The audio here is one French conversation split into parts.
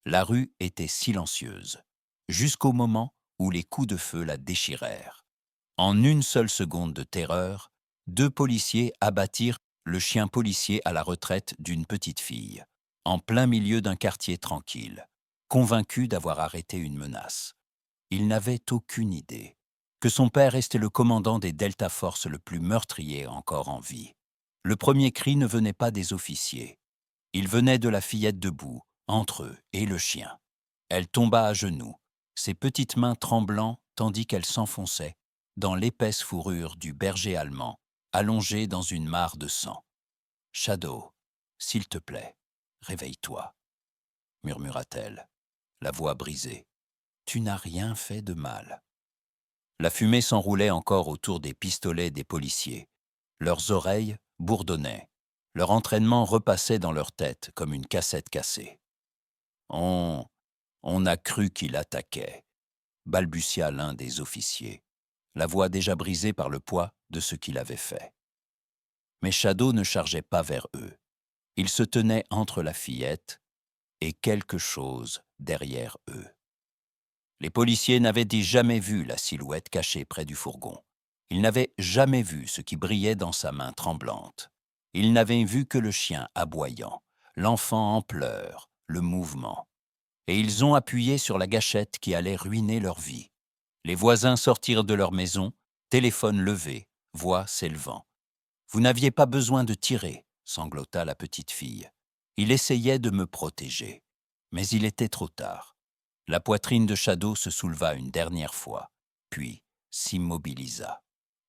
La rue était silencieuse, jusqu'au moment où les coups de feu la déchirèrent. En une seule seconde de terreur, deux policiers abattirent le chien policier à la retraite d'une petite fille, en plein milieu d'un quartier tranquille, convaincu d'avoir arrêté une menace. Il n'avait aucune idée que son père restait le commandant des Delta Force le plus meurtrier encore en vie. Le premier cri ne venait pas des officiers. Il venait de la fillette debout, entre eux et le chien. Elle tomba à genoux, ses petites mains tremblant tandis qu'elle s'enfonçait dans l'épaisse fourrure du berger allemand, allongé dans une mare de sang. « Shadow, s'il te plaît, réveille-toi, » murmura-t-elle, la voix brisée. « Tu n'as rien fait de mal. » La fumée s'enroulait encore autour des pistolets des policiers. Leurs oreilles bourdonnaient. Leur entraînement repassait dans leur tête comme une cassette cassée. On a cru qu'il attaquait, balbutia l'un des officiers, la voix déjà brisée par le poids de ce qu'il avait fait. Mais Shadow ne chargeait pas vers eux. Il se tenait entre la fillette et quelque chose derrière eux. Les policiers n'avaient jamais vu la silhouette cachée près du fourgon. Ils n'avaient jamais vu ce qui brillait dans sa main tremblante. Ils n'avaient vu que le chien aboyant, l'enfant en pleurs, le mouvement. Et ils ont appuyé sur la gâchette qui allait ruiner leur vie. Les voisins sortirent de leur maison, téléphone levé, voix s'élevant. « Vous n'aviez pas besoin de tirer, » sanglota la petite fille. « Il essayait de me protéger. » Mais il était trop tard. La poitrine de Shadow se souleva une dernière fois, puis s'immobilisa.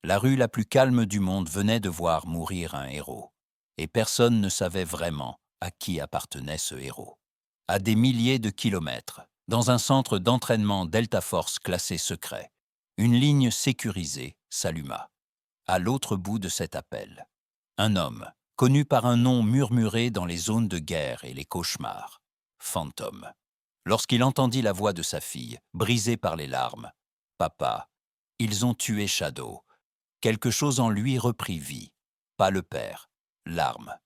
La rue la plus calme du monde venait de voir mourir un héros. Et personne ne savait vraiment à qui appartenait ce héros. À des milliers de kilomètres, dans un centre d'entraînement Delta Force classé secret, une ligne sécurisée s'alluma. À l'autre bout de cet appel, un homme, connu par un nom murmuré dans les zones de guerre et les cauchemars, Phantom. Lorsqu'il entendit la voix de sa fille, brisée par les larmes, « Papa, ils ont tué Shadow. » Quelque chose en lui reprit vie. Pas le père, l'arme.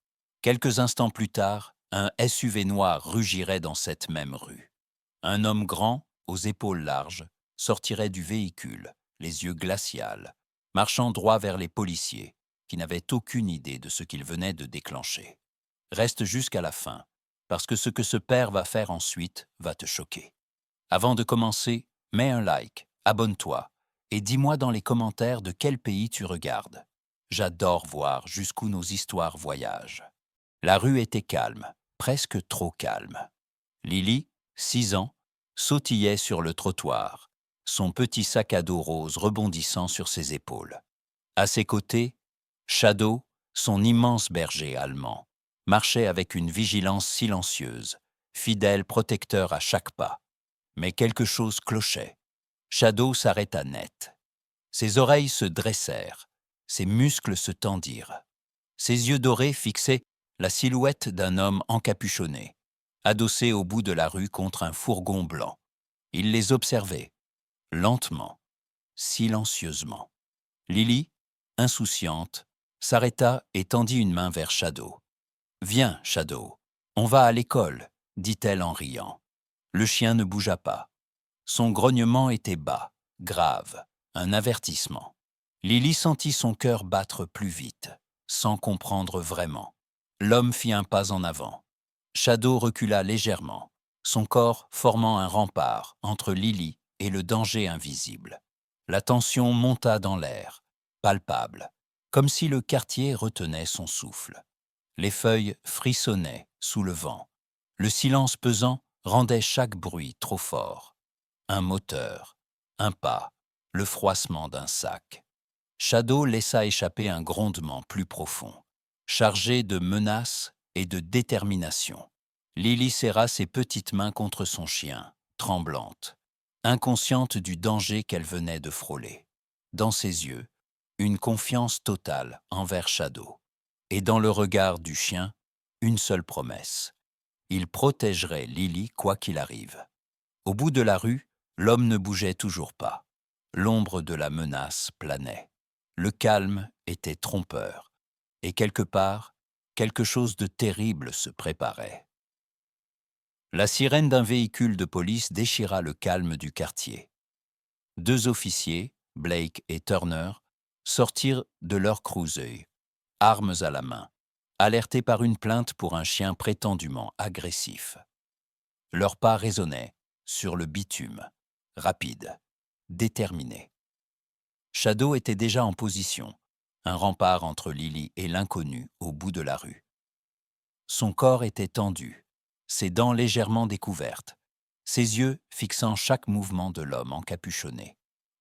Quelques instants plus tard, un SUV noir rugirait dans cette même rue. Un homme grand, aux épaules larges, sortirait du véhicule, les yeux glacials, marchant droit vers les policiers, qui n'avaient aucune idée de ce qu'il venait de déclencher. Reste jusqu'à la fin, parce que ce que ce père va faire ensuite va te choquer. Avant de commencer, mets un like, abonne-toi, et dis-moi dans les commentaires de quel pays tu regardes. J'adore voir jusqu'où nos histoires voyagent. La rue était calme, presque trop calme. Lily, 6 ans, sautillait sur le trottoir, son petit sac à dos rose rebondissant sur ses épaules. À ses côtés, Shadow, son immense berger allemand, marchait avec une vigilance silencieuse, fidèle protecteur à chaque pas. Mais quelque chose clochait. Shadow s'arrêta net. Ses oreilles se dressèrent, ses muscles se tendirent. Ses yeux dorés fixaient la silhouette d'un homme encapuchonné, adossé au bout de la rue contre un fourgon blanc. Il les observait, lentement, silencieusement. Lily, insouciante, s'arrêta et tendit une main vers Shadow. « Viens, Shadow, on va à l'école, » dit-elle en riant. Le chien ne bougea pas. Son grognement était bas, grave, un avertissement. Lily sentit son cœur battre plus vite, sans comprendre vraiment. L'homme fit un pas en avant. Shadow recula légèrement, son corps formant un rempart entre Lily et le danger invisible. La tension monta dans l'air, palpable, comme si le quartier retenait son souffle. Les feuilles frissonnaient sous le vent. Le silence pesant rendait chaque bruit trop fort. Un moteur, un pas, le froissement d'un sac. Shadow laissa échapper un grondement plus profond, chargé de menaces et de détermination. Lily serra ses petites mains contre son chien, tremblante, inconsciente du danger qu'elle venait de frôler. Dans ses yeux, une confiance totale envers Shadow. Et dans le regard du chien, une seule promesse. Il protégerait Lily quoi qu'il arrive. Au bout de la rue, l'homme ne bougeait toujours pas. L'ombre de la menace planait. Le calme était trompeur. Et quelque part, quelque chose de terrible se préparait. La sirène d'un véhicule de police déchira le calme du quartier. 2 officiers, Blake et Turner, sortirent de leur cruiser, armes à la main, alertés par une plainte pour un chien prétendument agressif. Leurs pas résonnaient sur le bitume, rapide, déterminé. Shadow était déjà en position, un rempart entre Lily et l'inconnu au bout de la rue. Son corps était tendu, ses dents légèrement découvertes, ses yeux fixant chaque mouvement de l'homme encapuchonné.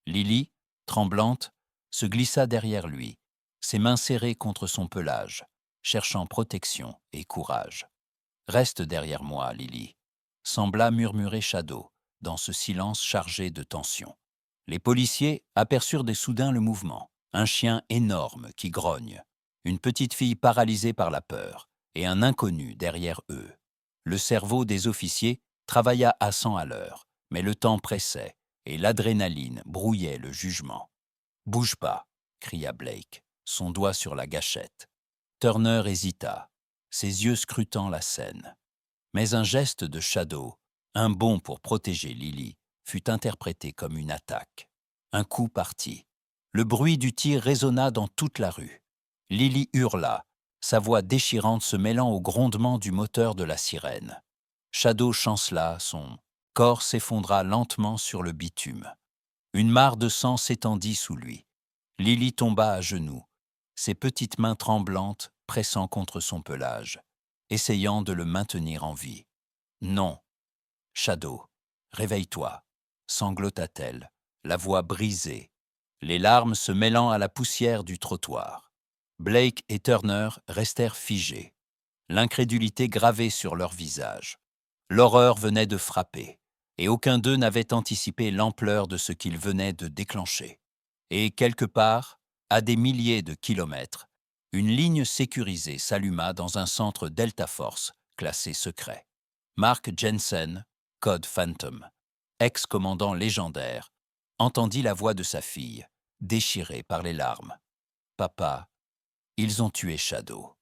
Lily, tremblante, se glissa derrière lui, ses mains serrées contre son pelage, cherchant protection et courage. « Reste derrière moi, Lily », sembla murmurer Shadow, dans ce silence chargé de tension. Les policiers aperçurent des soudain le mouvement, un chien énorme qui grogne, une petite fille paralysée par la peur, et un inconnu derrière eux. Le cerveau des officiers travailla à 100 à l'heure, mais le temps pressait, et l'adrénaline brouillait le jugement. « Bouge pas !» cria Blake, son doigt sur la gâchette. Turner hésita, ses yeux scrutant la scène. Mais un geste de Shadow, un bond pour protéger Lily, fut interprété comme une attaque. Un coup partit. Le bruit du tir résonna dans toute la rue. Lily hurla, sa voix déchirante se mêlant au grondement du moteur de la sirène. Shadow chancela, son corps s'effondra lentement sur le bitume. Une mare de sang s'étendit sous lui. Lily tomba à genoux, ses petites mains tremblantes pressant contre son pelage, essayant de le maintenir en vie. « Non, Shadow, réveille-toi », sanglota-t-elle, la voix brisée, les larmes se mêlant à la poussière du trottoir. Blake et Turner restèrent figés, l'incrédulité gravée sur leurs visages. L'horreur venait de frapper, et aucun d'eux n'avait anticipé l'ampleur de ce qu'il venait de déclencher. Et quelque part, à des milliers de kilomètres, une ligne sécurisée s'alluma dans un centre Delta Force classé secret. Mark Jensen, code Phantom, ex-commandant légendaire, entendit la voix de sa fille, déchirée par les larmes. « Papa, ils ont tué Shadow. »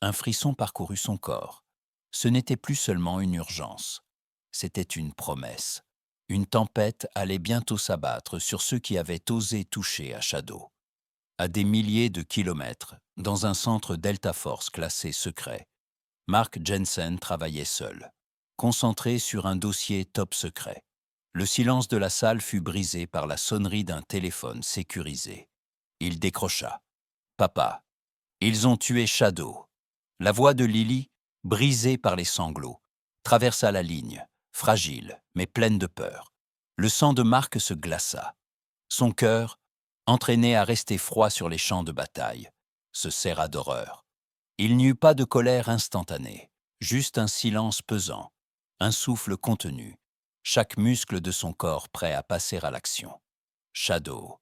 Un frisson parcourut son corps. Ce n'était plus seulement une urgence, c'était une promesse. Une tempête allait bientôt s'abattre sur ceux qui avaient osé toucher à Shadow. À des milliers de kilomètres, dans un centre Delta Force classé secret, Mark Jensen travaillait seul, concentré sur un dossier top secret. Le silence de la salle fut brisé par la sonnerie d'un téléphone sécurisé. Il décrocha. « Papa, ils ont tué Shadow. » La voix de Lily, brisée par les sanglots, traversa la ligne, fragile mais pleine de peur. Le sang de Mark se glaça. Son cœur, entraîné à rester froid sur les champs de bataille, se serra d'horreur. Il n'y eut pas de colère instantanée, juste un silence pesant, un souffle contenu, chaque muscle de son corps prêt à passer à l'action. Shadow,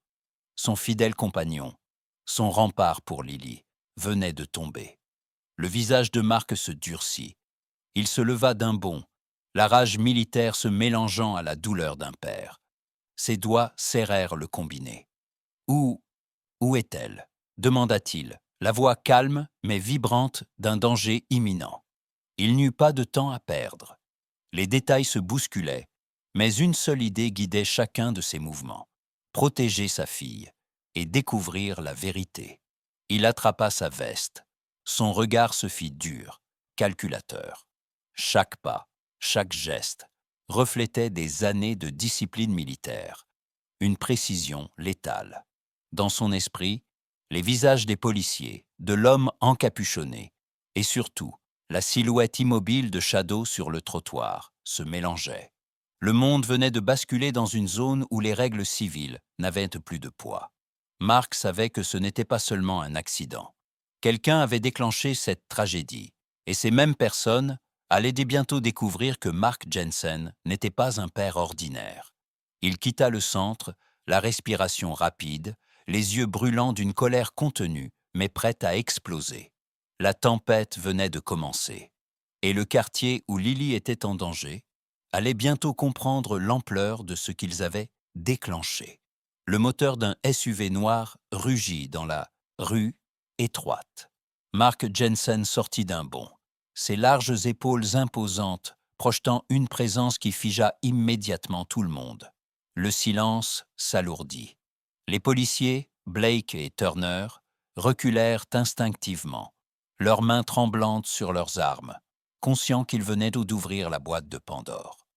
son fidèle compagnon, son rempart pour Lily, venait de tomber. Le visage de Mark se durcit. Il se leva d'un bond, la rage militaire se mélangeant à la douleur d'un père. Ses doigts serrèrent le combiné. « Où est-elle » demanda-t-il, la voix calme mais vibrante d'un danger imminent. Il n'y eut pas de temps à perdre. Les détails se bousculaient, mais une seule idée guidait chacun de ses mouvements. Protéger sa fille et découvrir la vérité. Il attrapa sa veste. Son regard se fit dur, calculateur. Chaque pas, chaque geste, reflétait des années de discipline militaire, une précision létale. Dans son esprit, les visages des policiers, de l'homme encapuchonné, et surtout la silhouette immobile de Shadow sur le trottoir, se mélangeaient. Le monde venait de basculer dans une zone où les règles civiles n'avaient plus de poids. Mark savait que ce n'était pas seulement un accident. Quelqu'un avait déclenché cette tragédie, et ces mêmes personnes allaient bientôt découvrir que Mark Jensen n'était pas un père ordinaire. Il quitta le centre, la respiration rapide, les yeux brûlants d'une colère contenue, mais prête à exploser. La tempête venait de commencer, et le quartier où Lily était en danger allait bientôt comprendre l'ampleur de ce qu'ils avaient déclenché. Le moteur d'un SUV noir rugit dans la rue étroite. Mark Jensen sortit d'un bond. Ses larges épaules imposantes projetant une présence qui figea immédiatement tout le monde. Le silence s'alourdit. Les policiers, Blake et Turner, reculèrent instinctivement, leurs mains tremblantes sur leurs armes, conscients qu'ils venaient d'ouvrir la boîte de Pandore.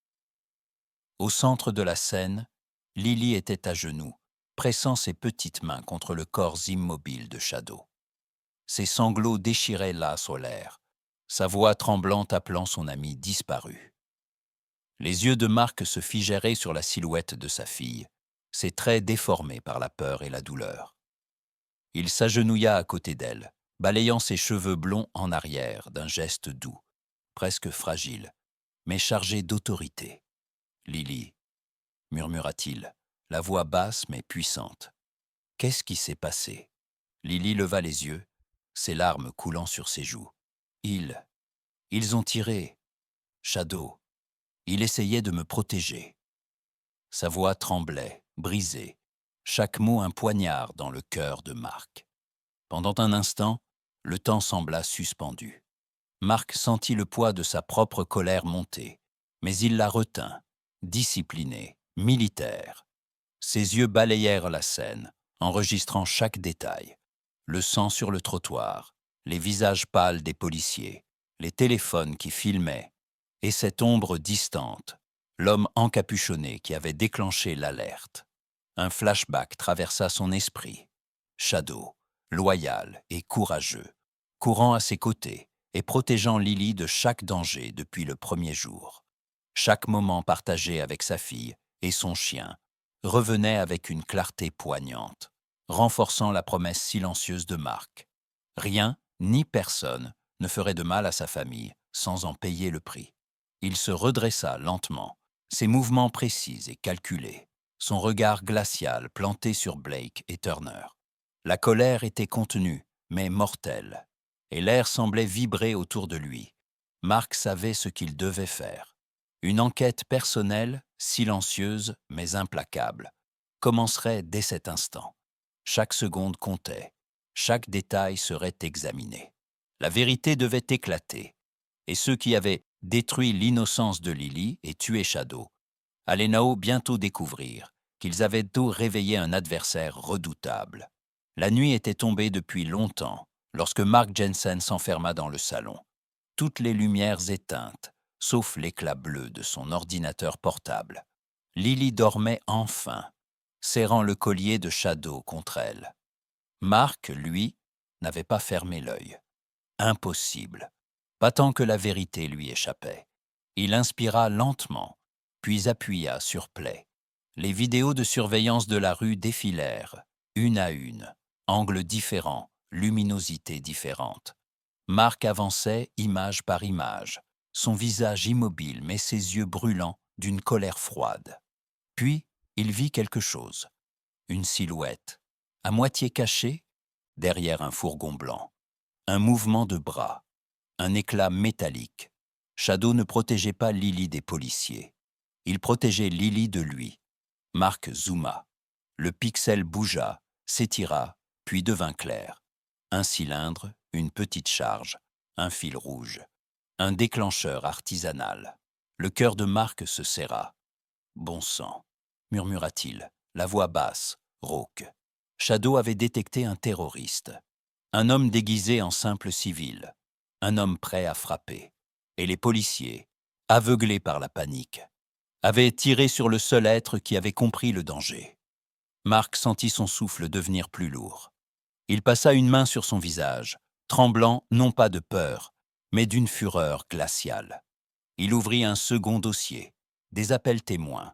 Au centre de la scène, Lily était à genoux, pressant ses petites mains contre le corps immobile de Shadow. Ses sanglots déchiraient là sur l'air, sa voix tremblante appelant son ami disparu. Les yeux de Mark se figèrent sur la silhouette de sa fille, ses traits déformés par la peur et la douleur. Il s'agenouilla à côté d'elle, balayant ses cheveux blonds en arrière d'un geste doux, presque fragile, mais chargé d'autorité. « Lily, » murmura-t-il, la voix basse mais puissante. « Qu'est-ce qui s'est passé ?» Lily leva les yeux, ses larmes coulant sur ses joues. « Ils ont tiré. Shadow. Il essayait de me protéger. » Sa voix tremblait, brisée, chaque mot un poignard dans le cœur de Mark. Pendant un instant, le temps sembla suspendu. Mark sentit le poids de sa propre colère monter, mais il la retint, discipliné, militaire. Ses yeux balayèrent la scène, enregistrant chaque détail. Le sang sur le trottoir, les visages pâles des policiers, les téléphones qui filmaient, et cette ombre distante, l'homme encapuchonné qui avait déclenché l'alerte. Un flashback traversa son esprit. Shadow, loyal et courageux, courant à ses côtés et protégeant Lily de chaque danger depuis le premier jour. Chaque moment partagé avec sa fille et son chien revenait avec une clarté poignante, renforçant la promesse silencieuse de Mark. Rien, ni personne, ne ferait de mal à sa famille sans en payer le prix. Il se redressa lentement, ses mouvements précis et calculés, son regard glacial planté sur Blake et Turner. La colère était contenue, mais mortelle, et l'air semblait vibrer autour de lui. Mark savait ce qu'il devait faire. Une enquête personnelle, silencieuse mais implacable, commencerait dès cet instant. Chaque seconde comptait, chaque détail serait examiné. La vérité devait éclater, et ceux qui avaient détruit l'innocence de Lily et tué Shadow allaient bientôt découvrir qu'ils avaient réveillé un adversaire redoutable. La nuit était tombée depuis longtemps lorsque Mark Jensen s'enferma dans le salon, toutes les lumières éteintes, sauf l'éclat bleu de son ordinateur portable. Lily dormait enfin, serrant le collier de Shadow contre elle. Mark, lui, n'avait pas fermé l'œil. Impossible. Pas tant que la vérité lui échappait. Il inspira lentement, puis appuya sur play. Les vidéos de surveillance de la rue défilèrent, une à une, angles différents, luminosité différente. Mark avançait image par image, son visage immobile mais ses yeux brûlants d'une colère froide. Puis, il vit quelque chose. Une silhouette, à moitié cachée, derrière un fourgon blanc. Un mouvement de bras, un éclat métallique. Shadow ne protégeait pas Lily des policiers. Il protégeait Lily de lui. Mark zooma. Le pixel bougea, s'étira, puis devint clair. Un cylindre, une petite charge, un fil rouge. Un déclencheur artisanal. Le cœur de Mark se serra. « Bon sang », murmura-t-il, la voix basse, rauque. Shadow avait détecté un terroriste. Un homme déguisé en simple civil. Un homme prêt à frapper. Et les policiers, aveuglés par la panique, avaient tiré sur le seul être qui avait compris le danger. Mark sentit son souffle devenir plus lourd. Il passa une main sur son visage, tremblant non pas de peur, mais d'une fureur glaciale. Il ouvrit un second dossier, des appels témoins,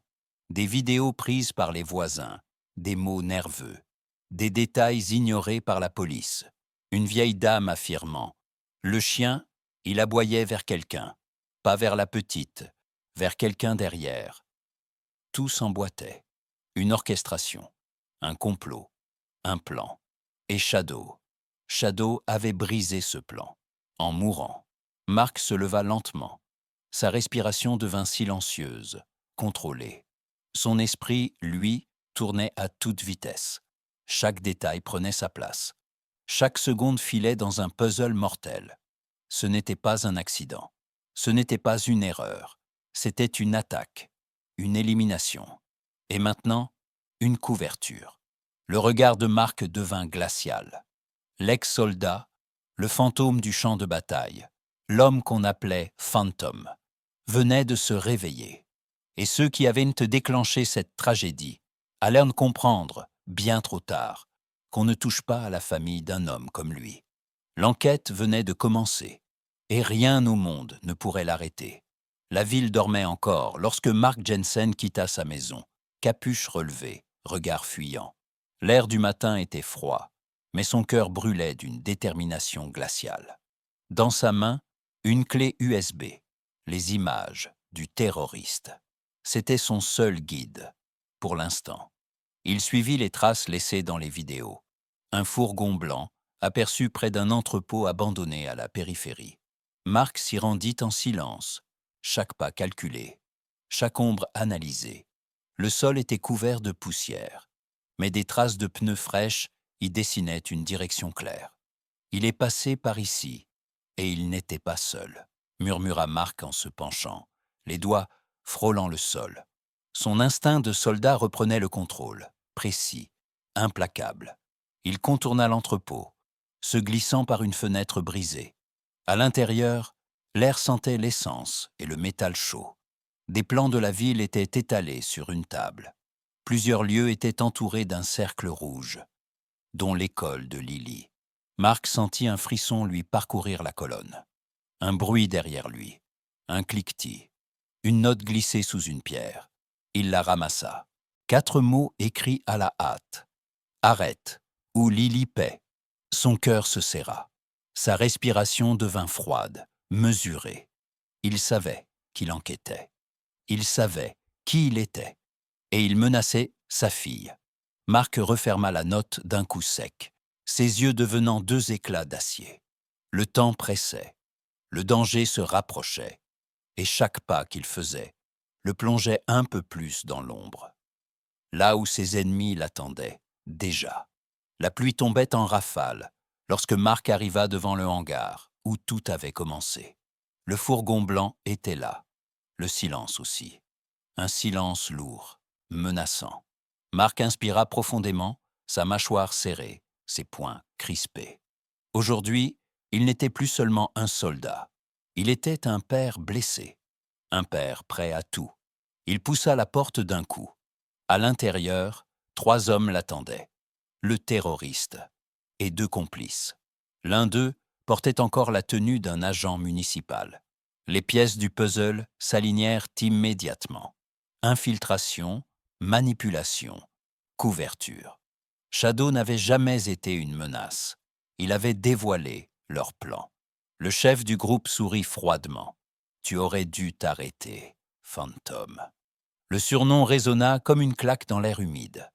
des vidéos prises par les voisins, des mots nerveux, des détails ignorés par la police. Une vieille dame affirmant « Le chien, il aboyait vers quelqu'un, pas vers la petite, vers quelqu'un derrière. » Tout s'emboîtait. Une orchestration, un complot, un plan. Et Shadow. Shadow avait brisé ce plan. En mourant, Mark se leva lentement. Sa respiration devint silencieuse, contrôlée. Son esprit, lui, tournait à toute vitesse. Chaque détail prenait sa place. Chaque seconde filait dans un puzzle mortel. Ce n'était pas un accident. Ce n'était pas une erreur. C'était une attaque, une élimination. Et maintenant, une couverture. Le regard de Mark devint glacial. L'ex-soldat, le fantôme du champ de bataille, l'homme qu'on appelait Phantom, venait de se réveiller. Et ceux qui avaient déclenché cette tragédie allèrent comprendre, bien trop tard, qu'on ne touche pas à la famille d'un homme comme lui. L'enquête venait de commencer, et rien au monde ne pourrait l'arrêter. La ville dormait encore lorsque Mark Jensen quitta sa maison, capuche relevée, regard fuyant. L'air du matin était froid, mais son cœur brûlait d'une détermination glaciale. Dans sa main, une clé USB, les images du terroriste. C'était son seul guide, pour l'instant. Il suivit les traces laissées dans les vidéos. Un fourgon blanc, aperçu près d'un entrepôt abandonné à la périphérie. Mark s'y rendit en silence, chaque pas calculé, chaque ombre analysée. Le sol était couvert de poussière, mais des traces de pneus fraîches y dessinaient une direction claire. Il est passé par ici, et il n'était pas seul, murmura Mark en se penchant, les doigts frôlant le sol. Son instinct de soldat reprenait le contrôle, précis, implacable. Il contourna l'entrepôt, se glissant par une fenêtre brisée. À l'intérieur, l'air sentait l'essence et le métal chaud. Des plans de la ville étaient étalés sur une table. Plusieurs lieux étaient entourés d'un cercle rouge, dont l'école de Lily. Mark sentit un frisson lui parcourir la colonne. Un bruit derrière lui, un cliquetis, une note glissée sous une pierre. Il la ramassa. 4 mots écrits à la hâte. Arrête, ou Lily paie. Son cœur se serra. Sa respiration devint froide, mesurée. Il savait qu'il enquêtait. Il savait qui il était. Et il menaçait sa fille. Mark referma la note d'un coup sec, ses yeux devenant 2 éclats d'acier. Le temps pressait. Le danger se rapprochait. Et chaque pas qu'il faisait le plongeait un peu plus dans l'ombre. Là où ses ennemis l'attendaient, déjà. La pluie tombait en rafales lorsque Mark arriva devant le hangar où tout avait commencé. Le fourgon blanc était là, le silence aussi. Un silence lourd, menaçant. Mark inspira profondément, sa mâchoire serrée, ses poings crispés. Aujourd'hui, il n'était plus seulement un soldat. Il était un père blessé, un père prêt à tout. Il poussa la porte d'un coup. À l'intérieur, 3 hommes l'attendaient. Le terroriste et 2 complices. L'un d'eux portait encore la tenue d'un agent municipal. Les pièces du puzzle s'alignèrent immédiatement. Infiltration, manipulation, couverture. Shadow n'avait jamais été une menace. Il avait dévoilé leur plan. Le chef du groupe sourit froidement. « Tu aurais dû t'arrêter, fantôme. » Le surnom résonna comme une claque dans l'air humide.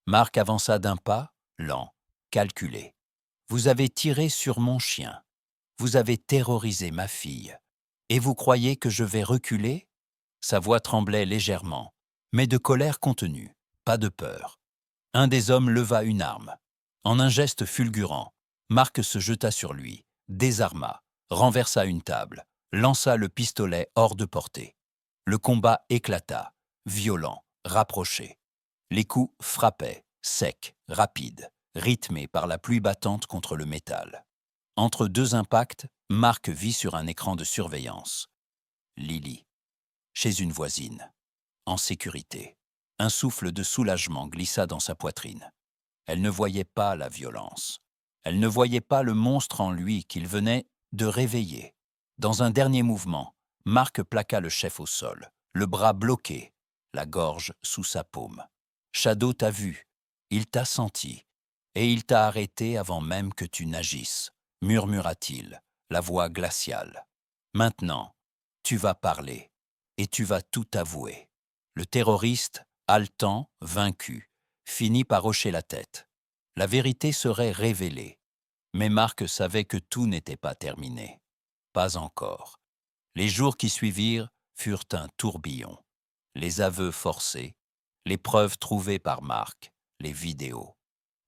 Mark avança d'un pas, lent, calculé. « Vous avez tiré sur mon chien. Vous avez terrorisé ma fille. Et vous croyez que je vais reculer ?» Sa voix tremblait légèrement, mais de colère contenue, pas de peur. Un des hommes leva une arme. En un geste fulgurant, Mark se jeta sur lui, désarma, renversa une table, lança le pistolet hors de portée. Le combat éclata, violent, rapproché. Les coups frappaient, secs, rapides, rythmés par la pluie battante contre le métal. Entre 2 impacts, Mark vit sur un écran de surveillance Lily, chez une voisine, en sécurité. Un souffle de soulagement glissa dans sa poitrine. Elle ne voyait pas la violence. Elle ne voyait pas le monstre en lui qu'il venait de réveiller. Dans un dernier mouvement, Mark plaqua le chef au sol, le bras bloqué, la gorge sous sa paume. Shadow t'a vu, il t'a senti, et il t'a arrêté avant même que tu n'agisses, murmura-t-il, la voix glaciale. Maintenant, tu vas parler, et tu vas tout avouer. Le terroriste, haletant, vaincu, finit par hocher la tête. La vérité serait révélée. Mais Mark savait que tout n'était pas terminé. Pas encore. Les jours qui suivirent furent un tourbillon. Les aveux forcés, les preuves trouvées par Mark, les vidéos.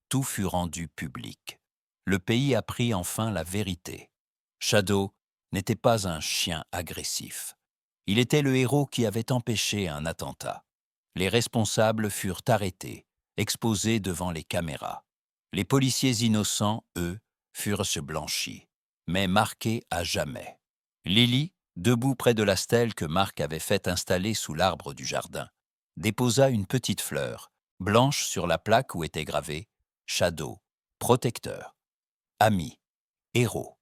Tout fut rendu public. Le pays apprit enfin la vérité. Shadow n'était pas un chien agressif. Il était le héros qui avait empêché un attentat. Les responsables furent arrêtés, exposés devant les caméras. Les policiers innocents, eux, furent blanchis, mais marqués à jamais. Lily, debout près de la stèle que Marc avait fait installer sous l'arbre du jardin, déposa une petite fleur, blanche sur la plaque où était gravé « Shadow, protecteur, ami, héros ».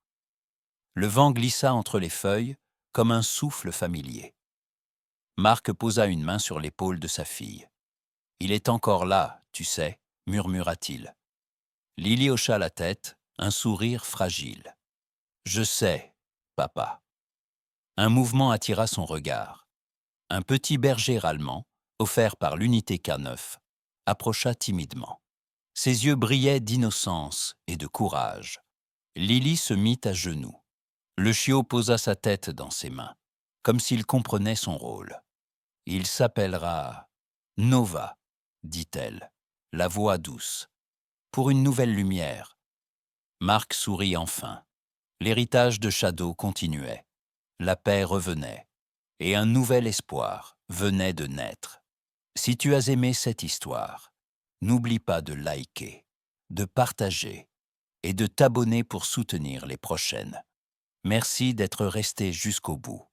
Le vent glissa entre les feuilles comme un souffle familier. Marc posa une main sur l'épaule de sa fille. « Il est encore là, tu sais », murmura-t-il. Lily hocha la tête, un sourire fragile. « Je sais, papa. » Un mouvement attira son regard. Un petit berger allemand, offert par l'unité K9, approcha timidement. Ses yeux brillaient d'innocence et de courage. Lily se mit à genoux. Le chiot posa sa tête dans ses mains, comme s'il comprenait son rôle. « Il s'appellera Nova, dit-elle, la voix douce. Pour une nouvelle lumière. » Marc sourit enfin. L'héritage de Shadow continuait. La paix revenait. Et un nouvel espoir venait de naître. Si tu as aimé cette histoire, n'oublie pas de liker, de partager et de t'abonner pour soutenir les prochaines. Merci d'être resté jusqu'au bout.